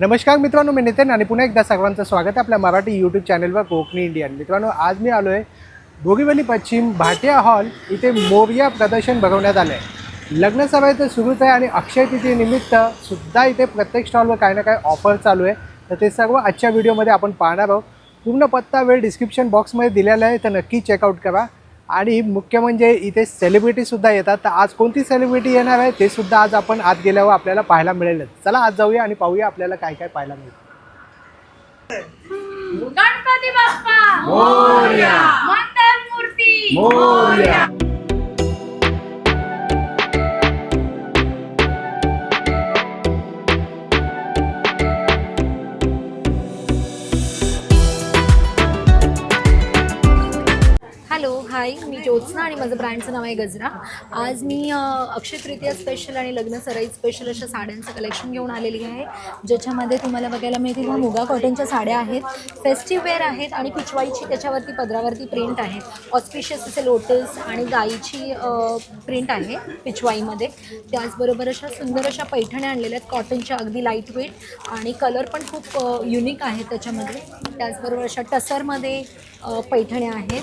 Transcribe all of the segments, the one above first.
नमस्कार मित्रांनो, मी नितीन आणि पुन्हा एकदा सर्वांचं स्वागत आहे आपल्या मराठी यूट्यूब चॅनलवर कोकणी इंडियन. मित्रांनो, आज मी आलो आहे बोरीवली पश्चिम भाटिया हॉल इथे मोरया प्रदर्शन भरवण्यात आलं आहे. लग्न सराई तर सुरूच आहे आणि अक्षय तृतीयेनिमित्त सुद्धा इथे प्रत्येक स्टॉलवर काही ना काही ऑफर चालू आहे. तर ते सर्व आजच्या व्हिडिओमध्ये आपण पाहणार आहोत. पूर्ण पत्ता वेळ डिस्क्रिप्शन बॉक्समध्ये दिलेला आहे, तर नक्की चेकआउट करा. आणि मुख्य म्हणजे इथे सेलिब्रिटीसुद्धा येतात. तर आज कोणती सेलिब्रिटी येणार आहे ते सुद्धा आज आपण आत गेल्यावर आपल्याला पाहायला मिळेल. चला आज जाऊया आणि पाहूया आपल्याला काय काय पाहायला मिळेल. गणपती बाप्पा मोरया. मंगल मूर्ती मोरया. हॅलो हाय, मी ज्योत्स्ना आणि माझं ब्रँडचं नाव आहे गजरा. आज मी अक्षय तृतीया स्पेशल आणि लग्न सराई स्पेशल अशा साड्यांचं कलेक्शन घेऊन आलेली आहे, ज्याच्यामध्ये तुम्हाला बघायला मिळतील ह्या मुगा कॉटनच्या साड्या आहेत. फेस्टिव्ह वेअर आहेत आणि पिचवाईची त्याच्यावरती पदरावरती प्रिंट आहे. ऑस्पिशियस असे लोटस आणि गाईची प्रिंट आहे पिचवाईमध्ये. त्याचबरोबर अशा सुंदर अशा पैठण्या आणलेल्या आहेत कॉटनच्या, अगदी लाईट वेट आणि कलर पण खूप युनिक आहेत त्याच्यामध्ये. त्याचबरोबर अशा टसरमध्ये पैठण्या आहेत.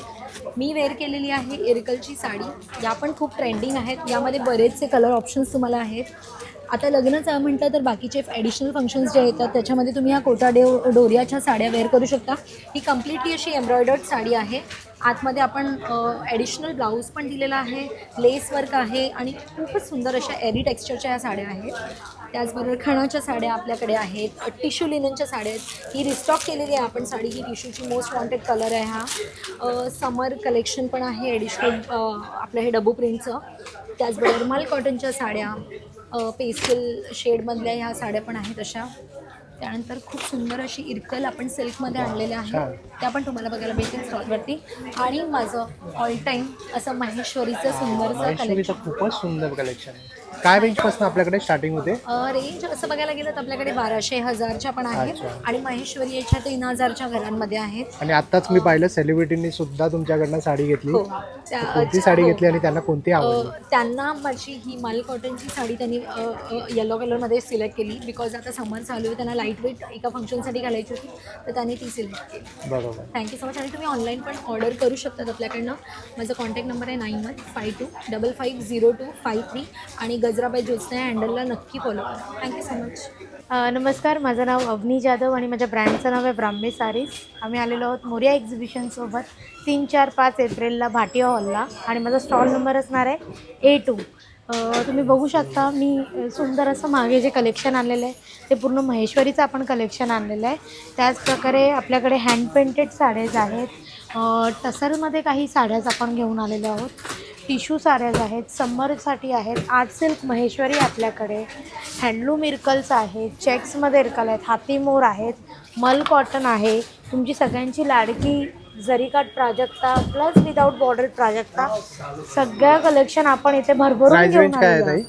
मी वेअर केलेली आहे इरकलची साडी. या पण खूप ट्रेंडिंग आहेत. यामध्ये बरेचसे कलर ऑप्शन्स तुम्हाला आहेत. आता लग्नचं म्हटलं तर बाकीचे ॲडिशनल फंक्शन्स जे येतात त्याच्यामध्ये तुम्ही ह्या कोटा डोरियाच्या साड्या वेअर करू शकता. ही कम्प्लिटली अशी एम्ब्रॉयडर्ड साडी आहे. आतमध्ये आपण ॲडिशनल ब्लाऊज पण दिलेला आहे, लेस वर्क आहे आणि खूपच सुंदर अशा एरी टेक्स्चरच्या ह्या साड्या आहेत. त्याचबरोबर खणाच्या साड्या आपल्याकडे आहेत. टिश्यू लिननच्या साड्या आहेत. ही रिस्टॉक केलेली आहे आपण साडी. ही टिश्यूची मोस्ट वॉन्टेड कलर आहे हा. समर कलेक्शन पण आहे ॲडिशनल आपलं हे डबू प्रिंटचं. त्याचबरोबर मल कॉटनच्या साड्या, पेस्टल शेडमधल्या ह्या साड्या पण आहेत अशा. त्यानंतर खूप सुंदर अशी इरकल आपण सिल्कमध्ये आणलेल्या आहेत, त्या पण तुम्हाला बघायला भेटेल स्टॉलवरती. आणि माझं ऑल टाईम असं माहेश्वरीचं सुंदरचं कलेक्शन. खूपच सुंदर कलेक्शन आहे. काय रेंजपासून आपल्याकडे स्टार्टिंग होते? रेंज असं बघायला गेलं तर आपल्याकडे 1200-1000च्या पण आहेत आणि माहेश्वरी याच्या 3000च्या घरांमध्ये आहेत. आणि आत्ताच मी पाहिलं सेलिब्रिटींनी सुद्धा तुमच्याकडनं साडी घेतली. हो, कोणती साडी घेतली आणि त्यांना कोणती आवडली? त्यांना माझी ही मल कॉटनची साडी त्यांनी येलो कलरमध्ये सिलेक्ट केली. बिकॉज आता समर चालू आहे, त्यांना लाईट वेट एका फंक्शनसाठी घालायची होती, तर त्यांनी ती सिलेक्ट केली. बरोबर. Thank you so much. आणि तुम्ही ऑनलाईन पण ऑर्डर करू शकतात आपल्याकडनं. माझा कॉन्टॅक्ट नंबर आहे 9152550253 आणि गजरा बाय ज्योत्स्ना या हँडलला नक्की फॉलो करा. Thank you so much. नमस्कार, माझं नाव अवनी जाधव आणि माझ्या ब्रँडचं नाव आहे ब्राह्मी सारीज. आम्ही आलेलो आहोत मोरया एक्झिबिशनसोबत 3, 4, 5 एप्रिलला भाटिया हॉलला आणि माझा स्टॉल नंबर असणार आहे A2. तुम्ही बघू शकता मी सुंदर असं मागे जे कलेक्शन आणलेलं आहे ते पूर्ण महेश्वरीचं आपण कलेक्शन आणलेलं आहे. त्याचप्रकारे आपल्याकडे हँड पेंटेड साड्याज आहेत. टसरमध्ये काही साड्याज आपण घेऊन आलेलो आहोत. टिश्यू साड्याज आहेत, समरसाठी आहेत. आर्ट सिल्क महेश्वरी आपल्याकडे, हँडलूम इरकल्स आहेत, चेक्समध्ये इरकल आहेत, हाती मोर आहेत, मल कॉटन आहे, तुमची सगळ्यांची लाडकी जरीकाट Prajakta plus without border Prajakta, सगळ्या कलेक्शन आपण इथे भरभरून घेऊन आलेलो आहोत.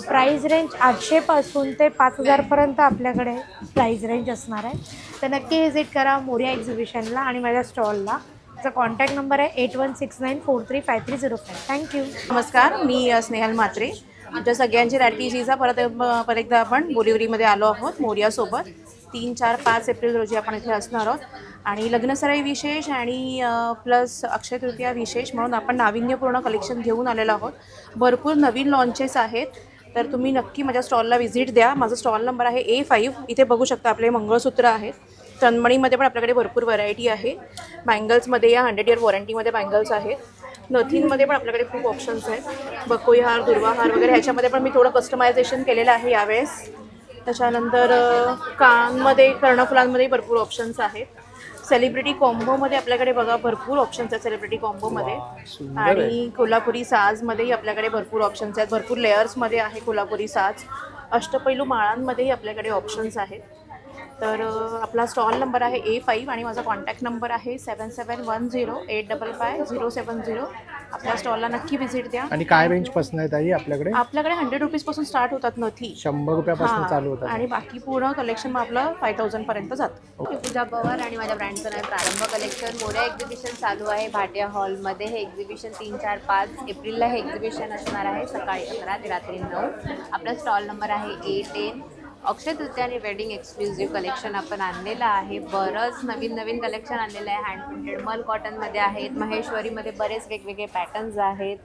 प्राईज रेंज 800 पासून ते 5000पर्यंत आपल्याकडे प्राईज रेंज असणार आहे. तर नक्की व्हिजिट करा मोरया एक्झिबिशनला आणि माझ्या स्टॉलला. माझा कॉन्टॅक्ट नंबर आहे 8169435305. थँक्यू. नमस्कार, मी स्नेहल म्हात्रे. आमच्या सगळ्यांची लाडकी जिजा परत एकदा आपण बोरिवलीमध्ये आलो आहोत मोरयासोबत. 3, 4, 5 एप्रिल रोजी आपण इथे असणार आहोत आणि लग्नसराई विशेष आणि प्लस अक्षय तृतीया विशेष म्हणून आपण नाविन्यपूर्ण कलेक्शन घेऊन आलेलो आहोत. भरपूर नवीन लॉन्चेस आहेत, तर तुम्ही नक्की माझ्या स्टॉलला व्हिजिट द्या. माझा स्टॉल नंबर आहे A5. इथे बघू शकता आपले मंगळसूत्र आहेत. तन्मणीमध्ये पण आपल्याकडे भरपूर व्हरायटी आहे. बँगल्समध्ये या 100 इयर वॉरंटीमध्ये बँगल्स आहेत. नथींमध्ये पण आपल्याकडे खूप ऑप्शन्स आहेत. बकोई हार, दुर्वा हार वगैरे ह्याच्यामध्ये पण मी थोडं कस्टमायझेशन केलेलं आहे यावेळेस. त्याच्यानंतर कानमध्ये कर्णफुलांमध्ये भरपूर ऑप्शन्स आहेत. सेलिब्रिटी कॉम्बोमध्ये आपल्याकडे बघा भरपूर ऑप्शन्स आहेत सेलिब्रिटी कॉम्बोमध्ये. आणि कोल्हापुरी साजमध्येही आपल्याकडे भरपूर ऑप्शन्स आहेत. भरपूर लेअर्समध्ये आहे कोल्हापुरी साज. अष्टपैलू माळांमध्येही आपल्याकडे ऑप्शन्स आहेत. तर आपला स्टॉल नंबर आहे A5 आणि माझा कॉन्टॅक्ट नंबर आहे 7710855070. आपल्या स्टॉलला नक्की व्हिजिट द्या. आणि काय रेंजपासून आहे ताई आपल्याकडे? आपल्याकडे 100 रुपीजपासून स्टार्ट होतात नथी. 100 रुपयापासून चालू होतात आणि बाकी पूर्ण कलेक्शन मग आपलं 5000 पर्यंत जातं. पूजा पवार आणि माझ्या ब्रँडचं नाव प्रारंभ कलेक्शन. मोरया एक्झिबिशन चालू आहे भाटिया हॉलमध्ये. हे एक्झिबिशन 3, 4, 5 एप्रिलला हे एक्झिबिशन असणार आहे. सकाळी 11 ते रात्री 9. आपला स्टॉल नंबर आहे A10. अक्षय तृतीया आणि वेडिंग एक्सक्लुझिव्ह कलेक्शन आपण आणलेलं आहे. बरंच नवीन नवीन कलेक्शन आणलेलं आहे. हँड प्रिंटेड मल कॉटनमध्ये आहेत, महेश्वरीमध्ये बरेच वेगवेगळे पॅटर्न्स आहेत,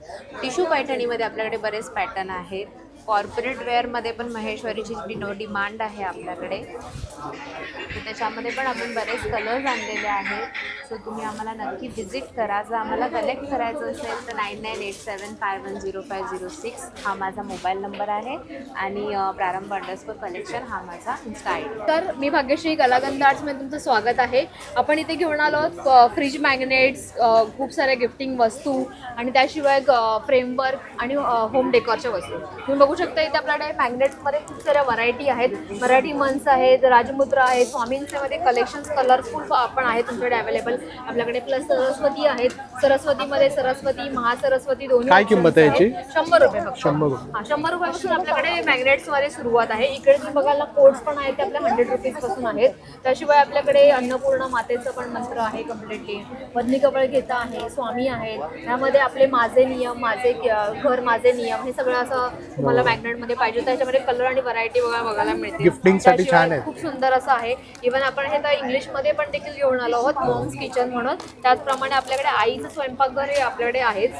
टिश्यू पैठणीमध्ये आपल्याकडे बरेच पॅटर्न आहेत, कॉर्पोरेट वेअरमध्ये पण महेश्वरीची डिमांड आहे आपल्याकडे. तर त्याच्यामध्ये पण आपण बरेच कलर्स आणलेले आहेत. सो तुम्ही आम्हाला नक्की व्हिजिट करा. जर आम्हाला कलेक्ट करायचं असेल तर 9987510506 हा माझा मोबाईल नंबर आहे आणि प्रारंभ_कलेक्शन हा माझा इन्स्टा आय डी. तर मी भाग्यश्री, कलागंध आर्ट्समध्ये तुमचं स्वागत आहे. आपण इथे घेऊन आलो आहोत फ्रीज मॅग्नेट्स, खूप साऱ्या गिफ्टिंग वस्तू आणि त्याशिवाय फ्रेमवर्क आणि होम डेकॉरच्या वस्तू. तुम्ही बघू शकता इथे आपल्याकडे मॅग्नेट्समध्ये खूप साऱ्या व्हरायटी आहेत. मराठी मंस आहेत, राजमुद्रा आहेत, स्वामींचे मध्ये कलेक्शन्स कलरफुल पण आहेत तुमच्याकडे अवेलेबल आपल्याकडे. प्लस सरस्वती आहेत. सरस्वतीमध्ये सरस्वती, महासरस्वती दोन्ही. काय किंमत आहे याची? 100 रुपये फक्त. 100 रुपये. हां, 100 रुपयापासून आपल्याकडे मॅग्नेट्समध्ये सुरुवात आहे. इकडे तुम्ही बघायला कोड्स पण आहेत ते आपल्या 100 रुपीजपासून आहेत. त्याशिवाय आपल्याकडे अन्नपूर्णा मातेचं पण मंत्र आहे कम्प्लिटली. वदनी कवळ घेता आहे, स्वामी आहेत. त्यामध्ये आपले माझे नियम, माझे घर, माझे नियम हे सगळं असं तुम्हाला मॅग्नेटमध्ये पाहिजे. त्याच्यामध्ये कलर आणि व्हरायटी बघायला मिळते. गिफ्टिंगसाठी छान आहे. खूप सुंदर असं आहे. इव्हन आपण हे तर इंग्लिशमध्ये पण देखील घेऊन आलो आहोत, मॉम्स किचन म्हणून. त्याचप्रमाणे आपल्याकडे आईचं स्वयंपाकघर हे आपल्याकडे आहेच.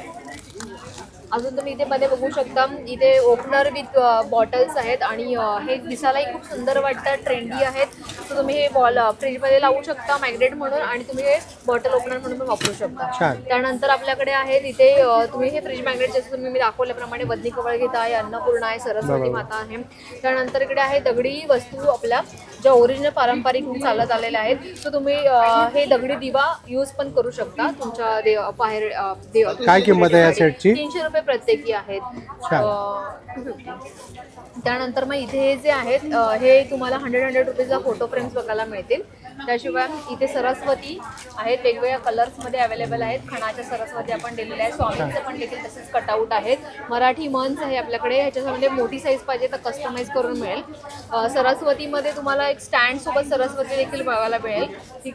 अजून तुम्ही इथे मध्ये बघू शकता, इथे ओपनर विथ बॉटल्स आहेत आणि हे दिसायलाही खूप सुंदर वाटतं, ट्रेंडी आहेत. तर तुम्ही हे फ्रीजमध्ये लावू शकता मॅग्नेट म्हणून आणि तुम्ही हे बॉटल ओपनर म्हणून पण वापरू शकता. त्यानंतर आपल्याकडे आहेत इथे तुम्ही हे फ्रीज मॅग्नेट जसं तुम्ही मी दाखवल्याप्रमाणे वदनी कवळ घेता आहे, अन्नपूर्णा आहे, सरस्वती माता आहे. त्यानंतर इकडे आहे दगडी वस्तू आपल्या ज्या ओरिजिनल पारंपरिक चालत आलेल्या आहेत. तर तुम्ही हे दगडी दिवा यूज पण करू शकता तुमच्या बाहेर. काय किंमत आहे या सेटची? 300 रुपये प्रत्येकी आहेत. त्यानंतर मग इथे हे जे आहेत हे तुम्हाला 100 रुपीजला फोटो फ्रेम्स बघायला मिळतील. त्याशिवाय इथे सरस्वती आहेत, वेगवेगळ्या कलर्समध्ये अवेलेबल आहेत. खणाच्या सरस्वती आपण दिलेल्या आहेत. स्वामींचं पण देखील तसेच कटआउट आहेत. मराठी मंच आहे आपल्याकडे. ह्याच्यामध्ये मोठी साईज पाहिजे तर कस्टमाइज करून मिळेल. सरस्वतीमध्ये तुम्हाला एक स्टँडसोबत सरस्वती देखील बघायला मिळेल. ती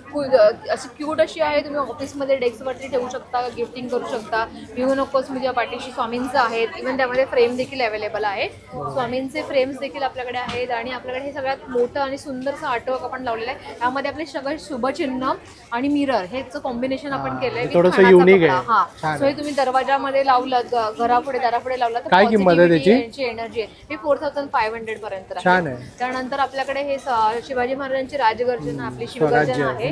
अशी क्यूट अशी आहे. तुम्ही ऑफिसमध्ये डेस्कवरती ठेवू शकता, गिफ्टिंग करू शकता. विहू नकोस माझ्या पाठीशी स्वामींचं आहेत. इव्हन त्यामध्ये फ्रेम देखील अवेलेबल आहे. स्वामींचे फ्रेम्स देखील आपल्याकडे आहेत आणि आपल्याकडे हे सगळ्यात मोठं आणि सुंदरसं आर्टवर्क आपण लावलेलं आहे. त्यामध्ये आपले सगळं शुभचिन्ह आणि मिरर हेच कॉम्बिनेशन आपण केलंय. थोडंसं युनिक आहे. हा, सो हे तुम्ही दरवाजामध्ये लावलं, घरापुढे दारापुढे लावलं तर काय किंमत आहे त्याची? एनर्जी आहे. हे 4500 पर्यंत छान आहे. त्यानंतर आपल्याकडे हे शिवाजी महाराजांची राजगर्जना, आपली शिवगर्जना आहे.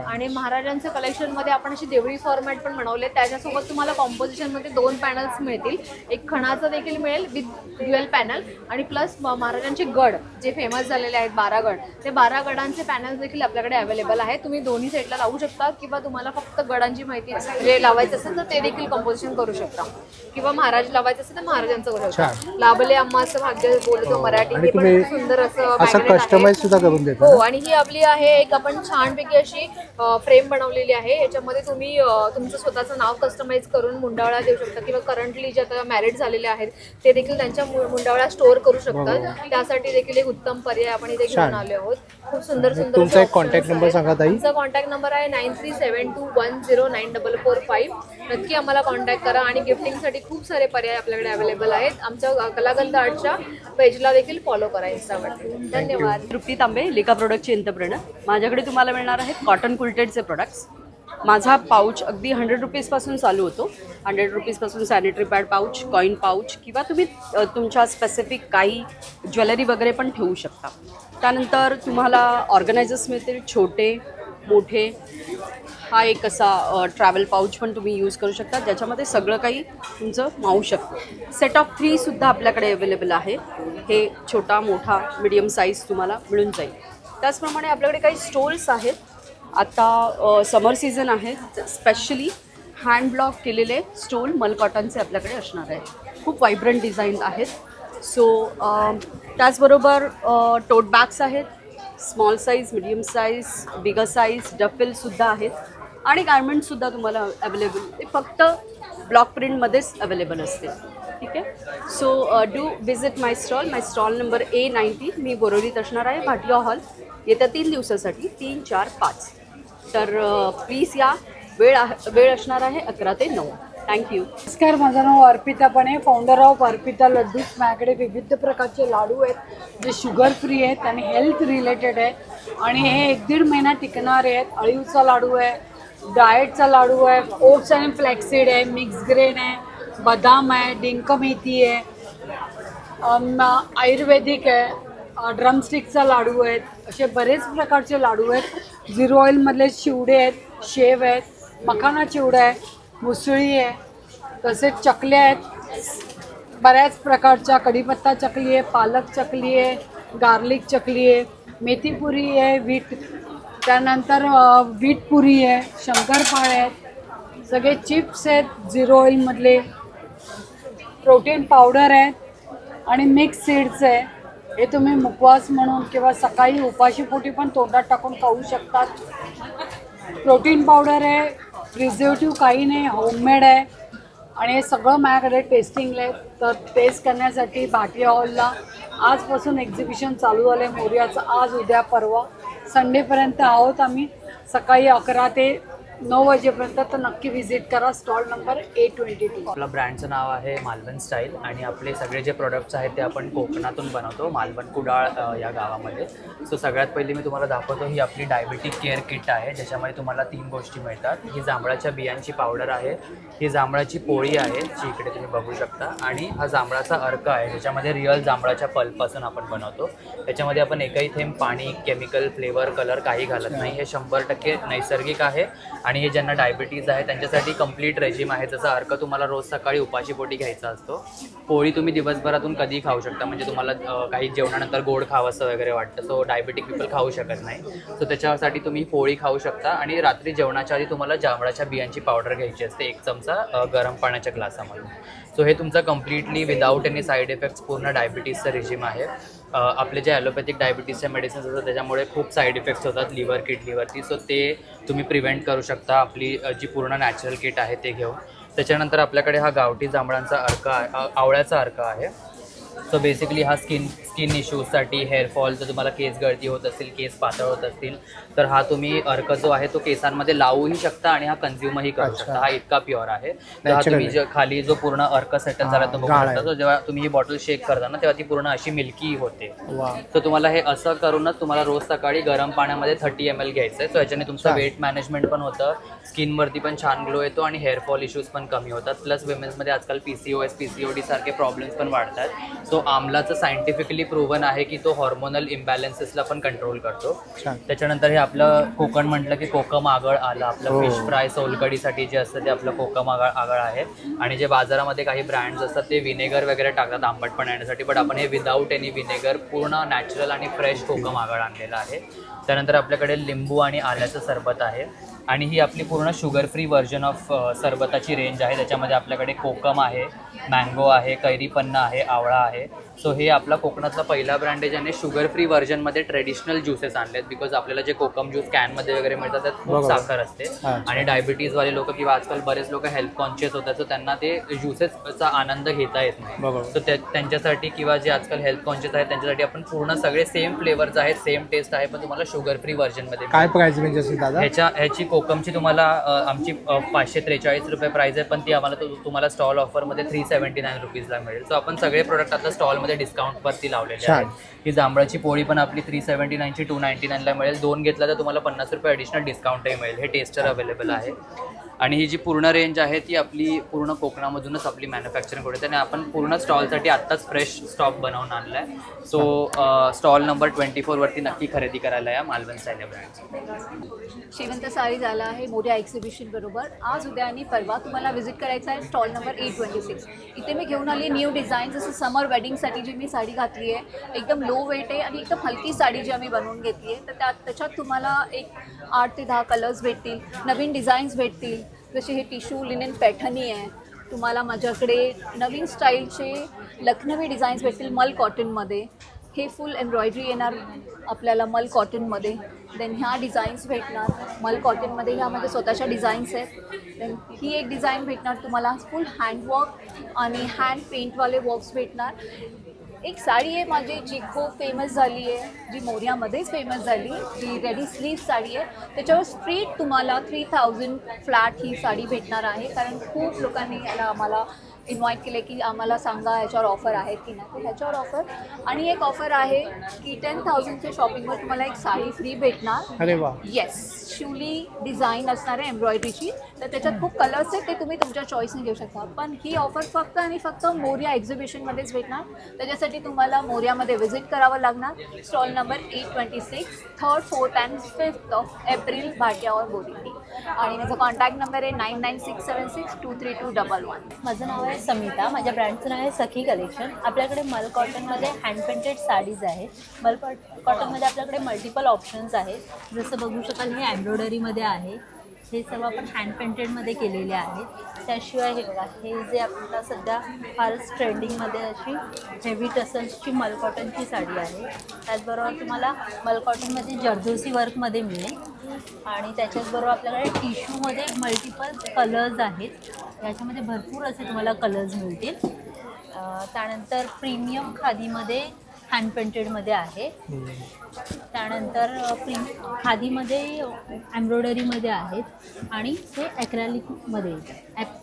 आणि महाराजांचं कलेक्शन मध्ये आपण अशी देवळी फॉर्मॅट पण बनवले. त्याच्यासोबत तुम्हाला कॉम्पोजिशन मध्ये 2 पॅनल्स मिळतील. एक खणाचं देखील मिळेल विथ ड्युअल पॅनल आणि प्लस महाराजांचे गड जे फेमस झालेले आहेत 12 गड, ते 12 गडांचे पॅनल्स देखील आपल्याकडे अवेलेबल आहेत. तुम्ही दोन्ही साईडला लावू शकता किंवा तुम्हाला फक्त गडांची माहिती जे लावायचं असेल तर ते देखील कंपोजिशन करू शकता किंवा महाराज लावायचं असेल तर महाराजांचं करू शकता. लाभले आम्हाचं भाग्य बोलतो मराठी, हे पण सुंदर असं कस्टमाइज सुद्धा करून देतो. हो, आणि ही आपली आहे एक आपण छानपैकी अशी फ्रेम बनवलेली आहे. याच्यामध्ये तुम्ही तुमचं स्वतःचं नाव कस्टमाइज करून मुंडावळा देऊ शकता किंवा करंटली जे आता मॅरिड झालेले आहेत ते देखील त्यांच्या मुंडावळा स्टोअर करू शकतात. त्यासाठी देखील एक उत्तम पर्याय आपण इथे घेऊन आले आहोत. खूप सुंदर सुंदर. तुमचा एक कॉन्टॅक्ट नंबर सांगा ताई. तुमचा कॉन्टॅक्ट नंबर आहे 9372109445. नक्की आम्हाला कॉन्टॅक्ट करा. आणि गिफ्टिंगसाठी खूप सारे पर्याय आपल्याकडे अवेलेबल आहेत. आमच्या कलागंध आर्टच्या पेजला देखील फॉलो करा इंस्टावरती. धन्यवाद. तृप्ती तांबे, लेका प्रोडक्टची एंटरप्रेनर. माझ्याकडे तुम्हाला मिळणार आहेत कॉटन कुल्टेडचे प्रोडक्ट्स. माझा पाऊच अगदी 100 रुपीजपासून चालू होतो. 100 रुपीजपासून sanitary pad pouch, coin pouch किंवा तुम्ही तुमच्या स्पेसिफिक काही ज्वेलरी वगैरे पण ठेवू शकता. त्यानंतर तुम्हाला ऑर्गनायझर्स मिळतील, छोटे मोठे. हा एक असा ट्रॅव्हल पाऊच पण तुम्ही यूज करू शकता ज्याच्यामध्ये सगळं काही तुमचं मावू शकतं. सेट ऑफ 3 सुद्धा आपल्याकडे अवेलेबल आहे. हे छोटा मोठा मिडियम साईज तुम्हाला मिळून जाईल. त्याचप्रमाणे आपल्याकडे काही स्टोल्स आहेत. आता समर सीझन आहे, स्पेशली हँड ब्लॉक केलेले स्टोल मल कॉटनचे आपल्याकडे असणार आहेत. खूप व्हायब्रंट डिझाईन आहेत. सो त्याचबरोबर टोट बॅग्स आहेत, स्मॉल साईज, मिडियम साईज, बिगर साईज, डफेलसुद्धा आहेत आणि गारमेंट्ससुद्धा तुम्हाला अवेलेबल. ते फक्त ब्लॉक प्रिंटमध्येच अवेलेबल असते. ठीक आहे. So do visit my stall. My stall number A90. मी बोरिवलीत असणार आहे, भाटिया हॉल, येत्या 3 दिवसासाठी 3, 4, 5. तर प्लीज या. वेळ असणार आहे 11 ते 9. थँक्यू. नमस्कार, माझं नाव अर्पिता पणे, फाउंडर ऑफ अर्पिता लड्डूज. माझ्याकडे विविध प्रकारचे लाडू आहेत जे शुगर फ्री आहेत आणि हेल्थ रिलेटेड आहेत आणि हे 1-1.5 महिना टिकणारे आहेत. अळीवचा लाडू आहे, डाएटचा लाडू आहे, ओट्स आणि फ्लॅक्सीड आहे, मिक्स ग्रेन आहे, बदाम आहे, डिंक मेथी आहे, आयुर्वेदिक आहे, ड्रमस्टिकचा लाडू आहेत. असे बरेच प्रकारचे लाडू आहेत. झिरो ऑइलमधले चिवडे आहेत, शेव आहेत, मखाना चिवडा आहे, मुसळी आहे, तसेच चकल्या आहेत बऱ्याच प्रकारच्या. कढीपत्ता चकली आहे, पालक चकली आहे, गार्लिक चकली आहे, मेथीपुरी आहे, त्यानंतर व्हीट पुरी आहे, शंकरपाळे आहेत, सगळे चिप्स आहेत झिरो ऑइलमधले, प्रोटीन पावडर आहेत आणि मिक्स सीड्स आहे. हे तुम्ही मुखवास म्हणून किंवा सकाळी उपाशीपोटी पण तोंडात टाकून खाऊ शकतात. प्रोटीन पावडर आहे, प्रिझर्वेटिव्ह काही नाही, होममेड आहे आणि हे सगळं माझ्याकडे टेस्टिंगला आहे. तर टेस्ट करण्यासाठी भाटिया हॉलला आजपासून एक्झिबिशन चालू झालं आहे मोरयाचं. आज उद्या परवा संडेपर्यंत आहोत आम्ही, सकाळी 11 ते 9 वाजेपर्यंत. तर नक्की व्हिजिट करा. Stall number A22. आपल्या ब्रँडचं नाव आहे मालवण स्टाईल आणि आपले सगळे जे प्रोडक्ट्स आहेत ते आपण कोकणातून बनवतो, मालवण कुडाळ या गावामध्ये. सो सगळ्यात पहिली मी तुम्हाला दाखवतो, ही आपली डायबिटिक केअर किट आहे ज्याच्यामध्ये तुम्हाला 3 गोष्टी मिळतात. ही जांभळाच्या बियांची पावडर आहे, ही जांभळाची पोळी आहे जी इकडे तुम्ही बघू शकता, आणि हा जांभळाचा अर्क आहे ज्याच्यामध्ये रिअल जांभळाच्या पल्पपासून आपण बनवतो. त्याच्यामध्ये आपण एकही थेंब पाणी, केमिकल, फ्लेवर, कलर काही घालत नाही. हे 100% नैसर्गिक आहे आणि हे ज्यांना डायबिटीज आहे त्यांच्यासाठी कंप्लीट रेजिम आहे. जसा अर्क तुम्हाला रोज सकाळी उपाशीपोटी घ्यायचा असतो. पोळी तुम्ही दिवसभरातून कधीही खाऊ शकता, म्हणजे तुम्हाला काही जेवणानंतर गोड खावंसं वगैरे वाटतं, सो डायबिटिक पीपल खाऊ शकत नाही. सो त्याच्यासाठी तुम्ही पोळी खाऊ शकता आणि रात्री जेवणाच्या आधी तुम्हाला जांभळाच्या बियांची पावडर घ्यायची असते 1 चमचा गरम पाण्याच्या ग्लासामधून. सो हे तुमचं completely without any side effects पूर्ण डायबिटीजचं रेजिम आहे. आपले जे ॲलोपॅथिक डायबिटीजचे मेडिसिन्स असतात त्याच्यामुळे खूप साईड इफेक्ट्स होतात लिव्हर किडनीवरती, सो ते तुम्ही प्रिव्हेंट करू शकता आपली जी पूर्ण नॅचरल किट आहे ते घेऊन. त्याच्यानंतर आपल्याकडे हा गावठी जांभळांचा अर्क आवळ्याचा अर्क आहे. सो बेसिकली हा स्किन इश्यूजसाठी, हेअरफॉल, जर तुम्हाला केस गळती होत असेल, केस पातळ होत असतील, तर हा तुम्ही अर्क जो आहे तो केसांमध्ये लावूही शकता आणि हा कन्झ्युमही करू शकता. हा इतका प्युअर आहे. तर हा तुम्ही खाली जो पूर्ण अर्क सेटल झाला तो बघू शकता. तो जेव्हा तुम्ही ही बॉटल शेक करता ना तेव्हा ती पूर्ण अशी मिल्की होते. तर तुम्हाला हे असं करूनच तुम्हाला रोज सकाळी गरम पाण्यामध्ये 30 ml घ्यायचं आहे. सो याच्याने तुमचं वेट मॅनेजमेंट पण होतं, स्किनवरती पण छान ग्लो येतो आणि हेअरफॉल इश्यूज पण कमी होतात. प्लस विमेन्समध्ये आजकाल PCOS, PCOD सारखे प्रॉब्लेम्स पण वाढतात. सो आमलाचं सायंटिफिकली प्रूव्हन आहे की तो हॉर्मोनल इम्बॅलन्सेसला पण कंट्रोल करतो. त्याच्यानंतर हे आपलं कोकण म्हटलं की कोकम आगळ आलं. आपलं फिश फ्राय सोलकडीसाठी जे असतं ते आपलं कोकम आगळ आहे. आणि जे बाजारामध्ये काही ब्रँड्स असतात ते विनेगर वगैरे टाकतात आंबटपणा येण्यासाठी, बट आपण हे विदाऊट एनी विनेगर पूर्ण नॅचरल आणि फ्रेश कोकम आगळ आणलेलं आहे. त्यानंतर आपल्याकडे लिंबू आणि आल्याचं सरबत आहे आणि ही आपली पूर्ण शुगर फ्री व्हर्जन ऑफ सरबताची रेंज आहे. त्याच्यामध्ये आपल्याकडे कोकम आहे, मँगो आहे, कैरीपन्ना आहे, आवळा आहे. सो हे आपला कोकणातला पहिला ब्रँड आहे ज्याने शुगर फ्री व्हर्जनमध्ये ट्रेडिशनल ज्युसेस आणलेत. बिकॉज आपल्याला जे कोकम ज्यूस कॅनमध्ये वगैरे मिळतात त्यात खूप साखर असते आणि डायबिटीजवाले लोक किंवा आजकाल बरेच लोक हेल्थ कॉन्शियस होतात, सो त्यांना ते ज्युसेसचा आनंद घेता येत नाही. सो त्यांच्यासाठी किंवा जे आजकाल हेल्थ कॉन्शियस आहेत त्यांच्यासाठी आपण पूर्ण सगळे सेम फ्लेवर्स आहेत, सेम टेस्ट आहे, पण तुम्हाला शुगर फ्री व्हर्जनमध्ये. काय प्राइस रेंज असेल दादा ह्याची कोकमची तुम्हाला आमची 543 रुपये प्राइस आहे, पण ती आम्हाला तुम्हाला स्टॉल ऑफरमध्ये 379 रुपीजला मिळेल. सो आपण सगळे प्रोडक्ट आता स्टॉलमध्ये डिस्काउंटवरती लावलेले आहेत. ही जांभळाची पोळी पण आपली 379ची 299ला मिळेल. 2 घेतला तर तुम्हाला 50 रुपये ॲडिशनल डिस्काउंटही मिळेल. हे टेस्टर अवेलेबल आहे आणि ही जी पूर्ण रेंज आहे ती आपली पूर्ण कोकणामधूनच आपली मॅन्युफॅक्चरिंग होते आणि आपण पूर्ण स्टॉलसाठी आत्ताच फ्रेश स्टॉक बनवून आणला आहे. सो स्टॉल नंबर 24वरती नक्की खरेदी करायला या मालवण स्टाईल ब्रँड. शेवंत साडी झाला आहे मोठ्या एक्झिबिशन बरोबर. आज उद्या आणि परवा तुम्हाला व्हिजिट करायचं आहे स्टॉल नंबर A26. इथे मी घेऊन आली न्यू डिझाईन, जसं समर वेडिंगसाठी जी मी साडी घातली आहे, एकदम लो वेट आहे आणि एकदम हलकी साडी जी आम्ही बनवून घेतली आहे. तर त्याच्यात तुम्हाला एक 8 ते 10 कलर्स भेटतील, नवीन डिझाईन्स भेटतील. जसे हे टिश्यू लिनेन पॅठनी आहे. तुम्हाला माझ्याकडे नवीन स्टाईलचे लखनवी डिझाईन्स भेटतील मल कॉटनमध्ये. हे फुल एम्ब्रॉयडरी येणार आपल्याला मल कॉटनमध्ये. देन ह्या डिझाईन्स भेटणार मल कॉटनमध्ये, ह्यामध्ये स्वतःच्या डिझाईन्स आहेत. देन ही एक डिझाईन भेटणार तुम्हाला फुल हँडवर्क आणि हँड पेंटवाले वर्क्स भेटणार. एक साडी आहे माझी जी खूप फेमस झाली आहे, जी मोर्यामध्येच फेमस झाली, जी रेडी स्लीव साडी आहे. त्याच्यावर स्ट्रीट तुम्हाला 3000 फ्लॅट ही साडी भेटणार आहे, कारण खूप लोकांनी याला आम्हाला इन्व्हाइट केले की आम्हाला सांगा ह्याच्यावर ऑफर आहेत की नाही. तर ह्याच्यावर ऑफर आणि एक ऑफर आहे की 10,000च्या शॉपिंगवर तुम्हाला एक साडी फ्री भेटणार. अरे वा. येस, शिवली डिझाईन असणार आहे एम्ब्रॉयडरीची. तर त्याच्यात खूप कलर्स आहेत, ते तुम्ही तुमच्या चॉईसने घेऊ शकता. पण ही ऑफर फक्त आणि फक्त मोर्या एक्झिबिशनमध्येच भेटणार. त्याच्यासाठी तुम्हाला मोर्यामध्ये व्हिजिट करावं लागणार. Stall number 826, 3rd, 4th and 5th of April, Bhatia और बोरिवली. आणि माझा कॉन्टॅक्ट नंबर आहे 9967623211. माझं नाव आहे समिता. माझ्या ब्रँडचं नाव आहे सखी कलेक्शन. आपल्याकडे मल कॉटनमध्ये हँड पेंटेड साडीज आहेत. मल कॉटनमध्ये आपल्याकडे मल्टिपल ऑप्शन्स आहेत. जसं बघू शकाल हे एम्ब्रॉयडरीमध्ये आहे. हे सर्व आपण हँड पेंटेडमध्ये केलेले आहेत. त्याशिवाय हे बघा, हे जे आपल्याला सध्या फारच ट्रेंडिंगमध्ये अशी हेवी टसल्सची मल कॉटनची साडी आहे. त्याचबरोबर तुम्हाला मल कॉटनमध्ये जर्दोसी वर्कमध्ये मिळेल. आणि त्याच्याचबरोबर आपल्याकडे टिश्यूमध्ये मल्टिपल कलर्स आहेत. याच्यामध्ये भरपूर असे तुम्हाला कलर्स मिळतील. त्यानंतर प्रीमियम खादीमध्ये हँड पेंटेडमध्ये आहे. त्यानंतर खादीमध्ये एम्ब्रॉयडरीमध्ये आहेत. आणि हे ॲक्रेलिकमध्ये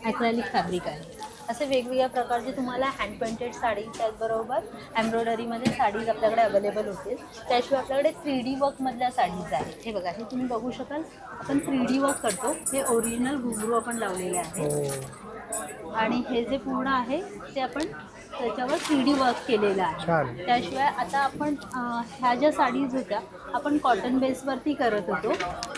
ॲक्रेलिक फॅब्रिक आहे. असे वेगवेगळ्या प्रकारचे तुम्हाला हँड पेंटेड साडी, त्याचबरोबर एम्ब्रॉयडरीमध्ये साडीज आपल्याकडे अवेलेबल होतील. त्याशिवाय आपल्याकडे 3D वर्कमधल्या साडीज आहेत. हे बघा, हे तुम्ही बघू शकाल, आपण 3D वर्क करतो. हे ओरिजिनल घुंगरू आपण लावलेले आहे. आणि हे जे पूर्ण आहे ते आपण त्याच्यावर 3D वर्क केलेलं आहे. त्याशिवाय आता आपण ह्या ज्या साडीज होत्या आपण कॉटन बेसवरती करत होतो,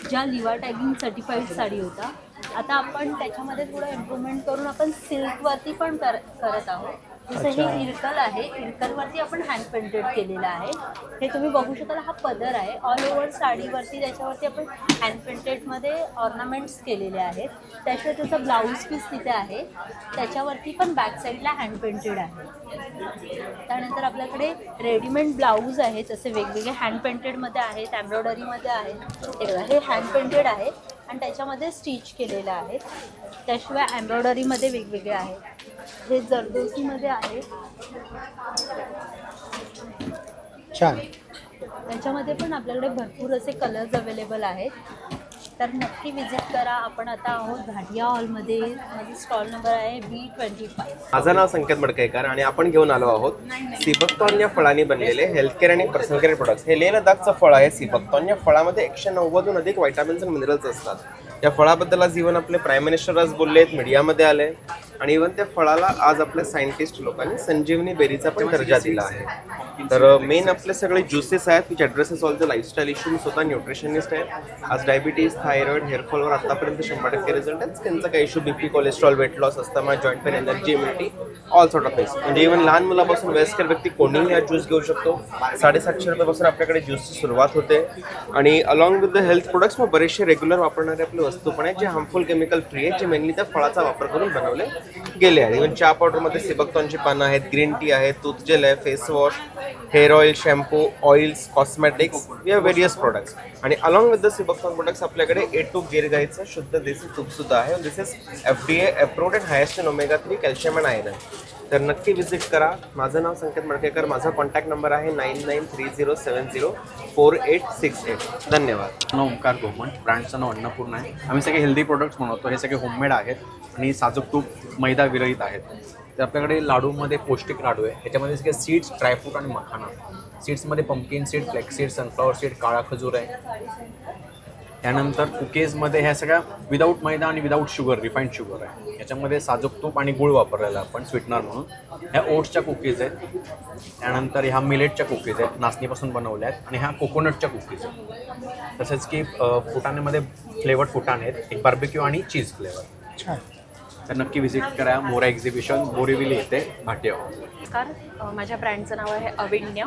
ज्या लिवा टॅगिंग सर्टिफाईड साडी होता. आता आपण त्याच्यामध्ये थोडं इम्प्रूव्हमेंट करून आपण सिल्कवरती पण करत आहोत. जसं हे इरकल आहे, इरकलवरती आपण हँड पेंटेड केलेलं आहे. हे तुम्ही बघू शकाल, हा पदर आहे ऑल ओव्हर साडीवरती. त्याच्यावरती आपण हँड पेंटेडमध्ये ऑर्नामेंट्स केलेले आहेत. त्याशिवाय त्याचा ब्लाऊज पीस तिथे आहे, त्याच्यावरती पण बॅक साईडला हँड पेंटेड आहे. त्यानंतर आपल्याकडे रेडीमेड ब्लाऊज आहेत, असे वेगवेगळे हँड पेंटेडमध्ये आहेत, एम्ब्रॉयडरीमध्ये आहेत. हे बघा, हे हँड पेंटेड आहे आणि त्याच्यामध्ये स्टिच केलेलं आहे. त्याशिवाय एम्ब्रॉयडरीमध्ये वेगवेगळे आहेत. हे जरदोसीमध्ये आहे. छान. त्याच्यामध्ये पण आपल्याकडे भरपूर असे कलर्स अवेलेबल आहेत. तर नक्की विजिट करा. आपण आता आहोत भाटिया हॉलमध्ये. माझा स्टॉल नंबर आहे B25. माझं नाव संकेत मडकेकर आणि आपण घेऊन आलो आहोत सीबकतॉन या फळांनी बनलेले हेल्थकेअर आणि पर्सनल केअर प्रोडक्ट्स. हे लेह लडाखचं फळ आहे सीबकतॉन. या फळामध्ये 190हून अधिक व्हायटामिन्स आणि मिनरल्स असतात. या फळाबद्दल आज इव्हन आपले प्राईम मिनिस्टर आज बोलले आहेत, मीडियामध्ये आले. आणि इव्हन त्या फळाला आज आपल्या सायंटिस्ट लोकांनी संजीवनी बेरीचा पण दर्जा दिला आहे. तर मेन आपले सगळे ज्युसेस आहेत which addresses all the lifestyle issue. मी स्वतः न्यूट्रिशनिस्ट आहे. आज डायबिटीज, थायरॉइड, हेअरफॉलवर आतापर्यंत 100% रिझल्ट आहेत. त्यांचा काही issue BP, cholesterol, weight loss, asthma, joint pain, energy, immunity, all sort of things. म्हणजे इव्हन लहान मुलापासून वयस्कर व्यक्ती कोणीही हा ज्यूस घेऊ शकतो. 750 रुपयापासून आपल्याकडे ज्यूसची सुरुवात होते. आणि along with the health products मग बरेचसे रेग्युलर वापरणारे आपले वस्तू पण आहेत जे हार्मफुल केमिकल फ्री आहेत, जे मेनली त्या फळाचा वापर करून बनवले गेले आहेत. इव्हन चहा पावडरमध्ये सीबकतॉनची पानं आहेत, ग्रीन टी आहे, टूथ जेल आहे, face wash, hair oil, shampoo, oils, cosmetics, we have various products. आणि along with the sea buckthorn products आपल्याकडे A2 गिर गाईचं शुद्ध देसी तूपसुद्धा आहे. This is FDA approved and highest in omega 3 calcium and iron. तर नक्की विजिट करा. माझं नाव संकेत मडकेकर. माझा कॉन्टॅक्ट नंबर आहे 9930704868. धन्यवाद. ओंकार गोमन. ब्रँडचं नाव अन्नपूर्णा आहे. आम्ही सगळे हेल्दी प्रोडक्ट्स बनवतो. हे सगळे होममेड आहेत आणि साजूक तूप मैदा विरहित आहेत. तर आपल्याकडे लाडूमध्ये पौष्टिक लाडू आहे. ह्याच्यामध्ये सगळे सीड्स, ड्रायफ्रूट आणि मखाना. सीड्समध्ये pumpkin seed, flax seed, sunflower seed, काळा खजूर आहे. त्यानंतर कुकीजमध्ये ह्या सगळ्या विदाऊट मैदा आणि विदाऊट शुगर, रिफाईंड शुगर आहे. याच्यामध्ये साजूक तूप आणि गूळ वापरलेला आपण स्वीटनर म्हणून. ह्या ओट्सच्या कुकीज आहेत. त्यानंतर ह्या मिलेटच्या कुकीज आहेत, नाचणीपासून बनवल्या आहेत. आणि ह्या कोकोनटच्या कुकीज आहेत. तसेच की फुटाण्यामध्ये फ्लेवर्ड फुटाणे आहेत, एक बार्बिक्यू आणि चीज फ्लेवर. तर नक्की व्हिजिट करा. मोरा एक्झिबिशन बोरिवली येथे, भाटिया हॉल. नमस्कार, माझ्या ब्रँडचं नाव आहे अविन्य.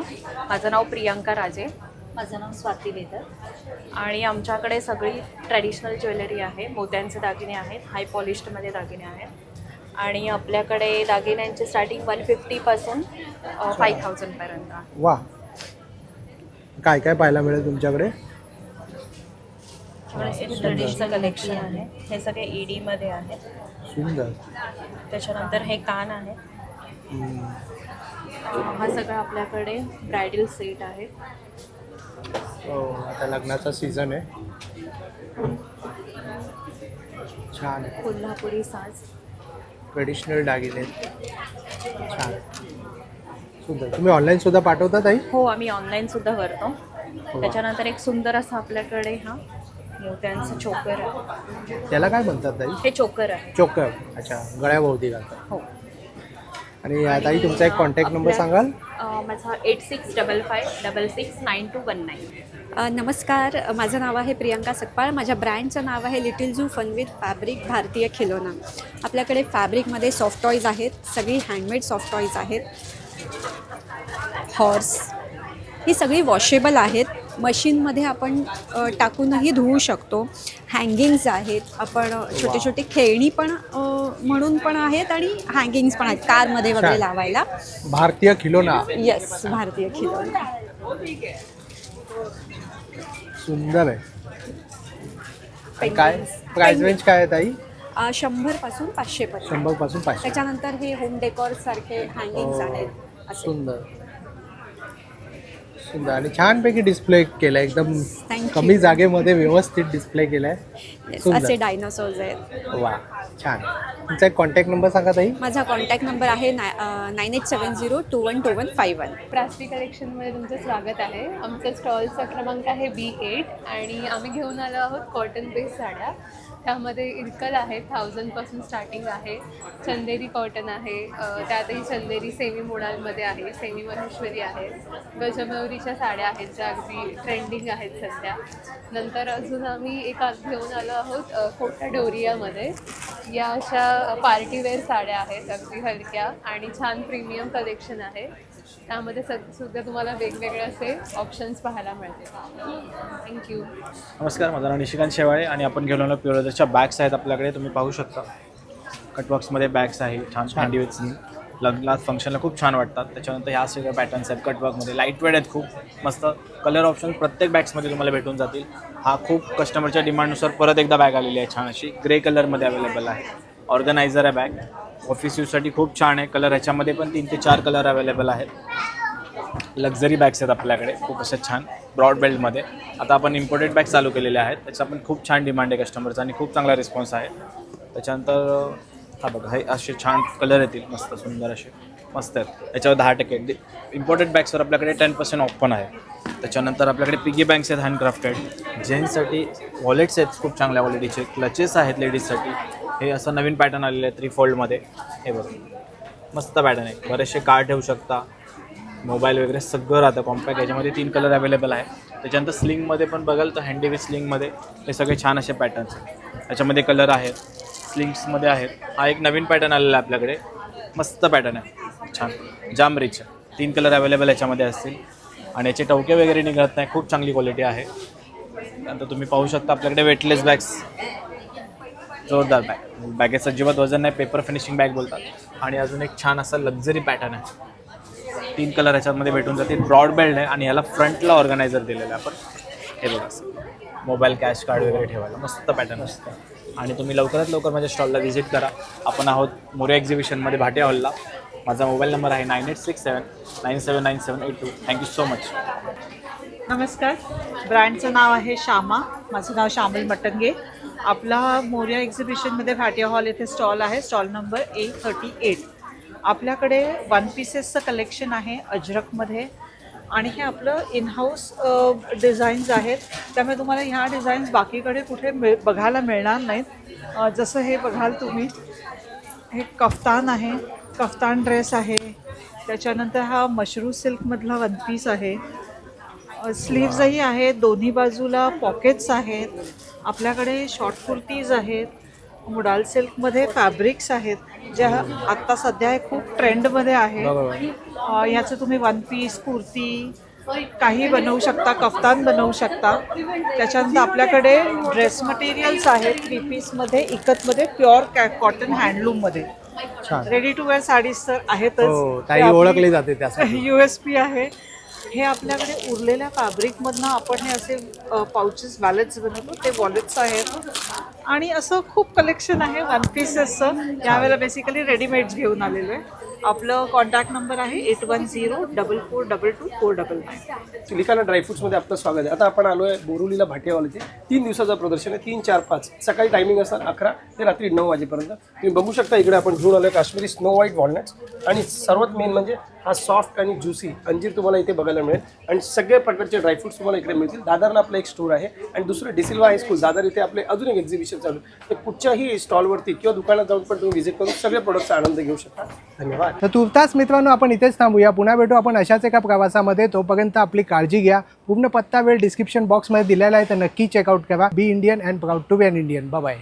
माझं नाव प्रियांका राजे. माझं नाव स्वाती वेदर. आणि आमच्याकडे सगळी ट्रॅडिशनल ज्वेलरी आहे. मोत्यांचे दागिने आहेत, हाय पॉलिश्डमध्ये दागिने आहेत. आणि आपल्याकडे दागिन्यांचे स्टार्टिंग 150 पासून 5000 पर्यंत. वा. काय काय पाहायला मिळेल तुमच्याकडे? स्टडीजचं कलेक्शन आहे. हे सगळे ED-मध्ये आहेत. सुंदर. त्याच्यानंतर हे कान आहे. हा सगळा आपल्याकडे ब्रायडल सेट आहे. हो, आता लग्नाचा सीझन आहे. छान आहे. कोल्हापुरी साज. ट्रेडिशनल दागिने छान. सुंदर. तुम्ही ऑनलाईन सुद्धा पाठवता ताई? हो, आम्ही ऑनलाईन सुद्धा करतो. त्याच्यानंतर एक सुंदर असं आपल्याकडे हा मोत्यांचं चोकर आहे. त्याला काय म्हणतात ताई? हे चोकर आहे. चोकर. अच्छा, गळ्याभोवती घालतात. हो. आणि ताई तुमचा एक कॉन्टॅक्ट नंबर सांगाल? माझा 8655669219. नमस्कार, माझं नाव आहे प्रियंका सकपाळ. माझ्या ब्रँडचं नाव आहे little zoo fun with fabric Bharatiya Khilona. आपल्याकडे फॅब्रिकमध्ये सॉफ्ट टॉईज आहेत, सगळी हँडमेड सॉफ्ट टॉईज आहेत. हॉर्स ही सगळी वॉशेबल आहेत, मशीनमध्ये आपण टाकूनही धुवू शकतो. हँगिंग्ज आहेत, आपण छोटे छोटे खेळणी पण म्हणून पण आहेत आणि हँगिंग्स पण आहेत कारमध्ये वगैरे लावायला. भारतीय खिलोना. येस, भारतीय खिलोना. सुंदर आहे. काय प्राइस रेंज काय आहे ताई? 100 पासून 500 पर्यंत. 100 पासून 500. त्याच्यानंतर हे होम डेकॉर सारखे हँगिंग्स आहेत. सुंदर सुंदर आणि छानपैकी डिस्प्ले केलाय. एकदम Thank कमी you. जागेमध्ये व्यवस्थित डिस्प्ले केलाय. असे डायनोसॉर्स आहेत. वा, छान. तुमचा एक कॉन्टॅक्ट नंबर सांगा ताई? माझा कॉन्टॅक्ट नंबर आहे 9870212151. प्रास्टी कलेक्शनमध्ये तुमचं स्वागत आहे. आमचा स्टॉलचा क्रमांक आहे B8 आणि आम्ही घेऊन आलो आहोत कॉटन बेस साड्या. त्यामध्ये इरकल आहे, 1000पासून स्टार्टिंग आहे. चंदेरी कॉटन आहे, त्यातही चंदेरी सेमी मोडालमध्ये आहे, सेमी महेश्वरी आहे. गजमयुरीच्या साड्या आहेत ज्या अगदी ट्रेंडिंग आहेत सध्या. नंतर अजून आम्ही एक घेऊन आलो आहोत कोटा डोरियामध्ये. या अशा पार्टीवेअर साड्या आहेत, अगदी हलक्या आणि छान प्रीमियम कलेक्शन आहे. त्यामध्ये सुद्धा तुम्हाला वेगवेगळे असे ऑप्शन्स पाहायला मिळतील. थँक्यू. नमस्कार, माझं नाव निशिकांत शेवाळे आणि आपण घेऊन आलो प्युअरच्या बॅग्स आहेत आपल्याकडे. तुम्ही पाहू शकता कटवर्क्समध्ये बॅग्स आहे, छान हँडी विथ लग्नात फंक्शनला खूप छान वाटतात. त्याच्यानंतर ह्या सगळ्या पॅटर्न्स आहेत कटवर्कमध्ये, लाईट वेट आहेत, खूप मस्त. कलर ऑप्शन प्रत्येक बॅग्समध्ये तुम्हाला भेटून जातील. हा खूप कस्टमरच्या डिमांडनुसार परत एकदा बॅग आलेली आहे, छान अशी ग्रे कलरमध्ये अवेलेबल आहे. ऑर्गनायझर आहे बॅग, ऑफिस यूजसाठी खूप छान आहे. कलर ह्याच्यामध्ये पण 3 ते 4 कलर अवेलेबल आहेत. लक्झरी बॅग्स आहेत आपल्याकडे खूप अशा छान ब्रॉड बेल्टमध्ये. आता आपण इम्पोर्टेड बॅग चालू केलेले आहेत, त्याचा पण खूप छान डिमांड आहे कस्टमरचा आणि खूप चांगला रिस्पॉन्स आहे. त्याच्यानंतर हा बघा, हे असे छान कलर येतील, मस्त सुंदर असे मस्त आहेत. याच्यावर 10% इम्पोर्टेड बॅग्सवर आपल्याकडे 10% ऑफ पण आहे. त्याच्यानंतर आपल्याकडे पिगी बँक्स आहेत हँडक्राफ्टेड. जेंट्ससाठी वॉलेट्स आहेत खूप चांगल्या क्वालिटीचे. क्लचेस आहेत लेडीजसाठी. हे असं नवीन पॅटर्न आलेलं आहे 3 फोल्डमध्ये. हे बघा मस्त पॅटर्न आहे. बरेचसे कार्ड ठेवू शकता, मोबाईल वगैरे सगळं राहतं कॉम्पॅक्ट. याच्यामध्ये 3 कलर अवेलेबल आहे. त्याच्यानंतर स्लिंगमध्ये पण बघाल तर हँडी विथ स्लिंगमध्ये हे सगळे छान असे पॅटर्न्स आहेत. याच्यामध्ये कलर आहेत, स्लिंग्समध्ये आहेत. हा एक नवीन पॅटर्न आलेला आहे आपल्याकडे, मस्त पॅटर्न आहे, छान जाम रिच. 3 कलर अवेलेबल याच्यामध्ये असतील आणि याचे टवके वगैरे निघत नाही, खूप चांगली क्वालिटी आहे. त्यानंतर तुम्ही पाहू शकता आपल्याकडे वेटलेस बॅग्स, जोरदार बॅग. बॅगेचं अजिबात वजन नाही, पेपर फिनिशिंग बॅग बोलतात. आणि अजून एक छान असा लक्झरी पॅटर्न आहे, 3 कलर याच्यामध्ये भेटून जातील. ब्रॉड बेल्ट आहे आणि याला फ्रंटला ऑर्गनायझर दिलेलं आहे आपण. हे बघा असं मोबाईल कॅश कार्ड वगैरे ठेवायला मस्त पॅटर्न असतं. आणि तुम्ही लवकरात लवकर माझ्या स्टॉलला व्हिजिट करा. आपण आहोत मोरया एक्झिबिशनमध्ये भाटिया हॉलला. माझा मोबाईल नंबर आहे 9867979782. Thank you so much. नमस्कार, ब्रँडचं नाव आहे श्यामा. माझं नाव श्यामल मटंगे. आपला मोरया एक्झिबिशनमध्ये भाटिया हॉल येथे स्टॉल आहे, स्टॉल नंबर A38. आपल्याकडे 1 पीसेसचं कलेक्शन आहे अजरकमध्ये आणि हे आपलं इनहाऊस डिझाईन्स आहेत. त्यामुळे तुम्हाला ह्या डिझाईन्स बाकीकडे कुठे बघायला मिळणार नाहीत. जसं हे बघाल तुम्ही, हे कफ्तान आहे, कफ्तान ड्रेस आहे. त्याच्यानंतर हा मशरू सिल्कमधला 1 पीस आहे. स्लीव्जही आहेत, दोन्ही बाजूला पॉकेट्स आहेत. आपल्याकडे शॉर्ट कुर्तीज आहेत, मुडाल सिल्कमध्ये फॅब्रिक्स आहेत ज्या आत्ता सध्या खूप ट्रेंडमध्ये आहे. ह्याचं तुम्ही 1 पीस कुर्ती काही बनवू शकता, कफ्तान बनवू शकता. त्याच्यानंतर आपल्याकडे ड्रेस मटेरियल्स आहेत 3 पीसमध्ये, इकतमध्ये, प्युअर कॉटन हँडलूममध्ये. रेडी टू वेअर साडीज तर आहेतच, ओळखली जाते त्यासाठी USP आहे. हे आपल्याकडे उरलेल्या फॅब्रिकमधनं आपण हे असे पाउचेस वॅलेट्स बनवतो, ते वॉलेट्स आहेत. आणि असं खूप कलेक्शन आहे 1 पीसेसचं. यावेळेला बेसिकली रेडीमेड्स घेऊन आलेलो आहे. आपलं कॉन्टॅक्ट नंबर आहे 8104442249. लिखाणा ड्रायफ्रुट्समध्ये आपलं स्वागत आहे. आता आपण आलो आहे बोरिवलीला भाटिया हॉलचे 3 दिवसाचं प्रदर्शन आहे. 3, 4, 5 सकाळी टायमिंग असतात 11 ते रात्री 9 वाजेपर्यंत. तुम्ही बघू शकता इकडे आपण घेऊन आलो आहे काश्मीरी स्नो व्हाईट वॉलनट्स आणि सर्वात मेन म्हणजे हा सॉफ्ट आणि ज्युसी अंजीर तुम्हाला इथे बघायला मिळेल आणि सगळ्या प्रकारचे ड्रायफ्रुट्स तुम्हाला इकडे मिळतील. दादरला आपलं एक स्टोर आहे आणि दुसरं डिसिल्वा हायस्कूल दादर इथे आपले अजून एक एक्झिबिशन चालू आहे. तर कुठच्याही स्टॉलवरती किंवा दुकानात जाऊन पण तुम्ही व्हिजिट करून सगळ्या प्रोडक्टचा आनंद घेऊ शकता. धन्यवाद. तर तुर्तास मित्रांनो आपण इथेच थांबूया. पुन्हा भेटू आपण अशाच एका प्रवासामध्ये. तोपर्यंत आपली काळजी घ्या. पूर्ण पत्ता वेळ डिस्क्रिप्शन बॉक्समध्ये दिलेला आहे, तर नक्की चेकआउट करा. Be Indian and proud to be an Indian. Bye.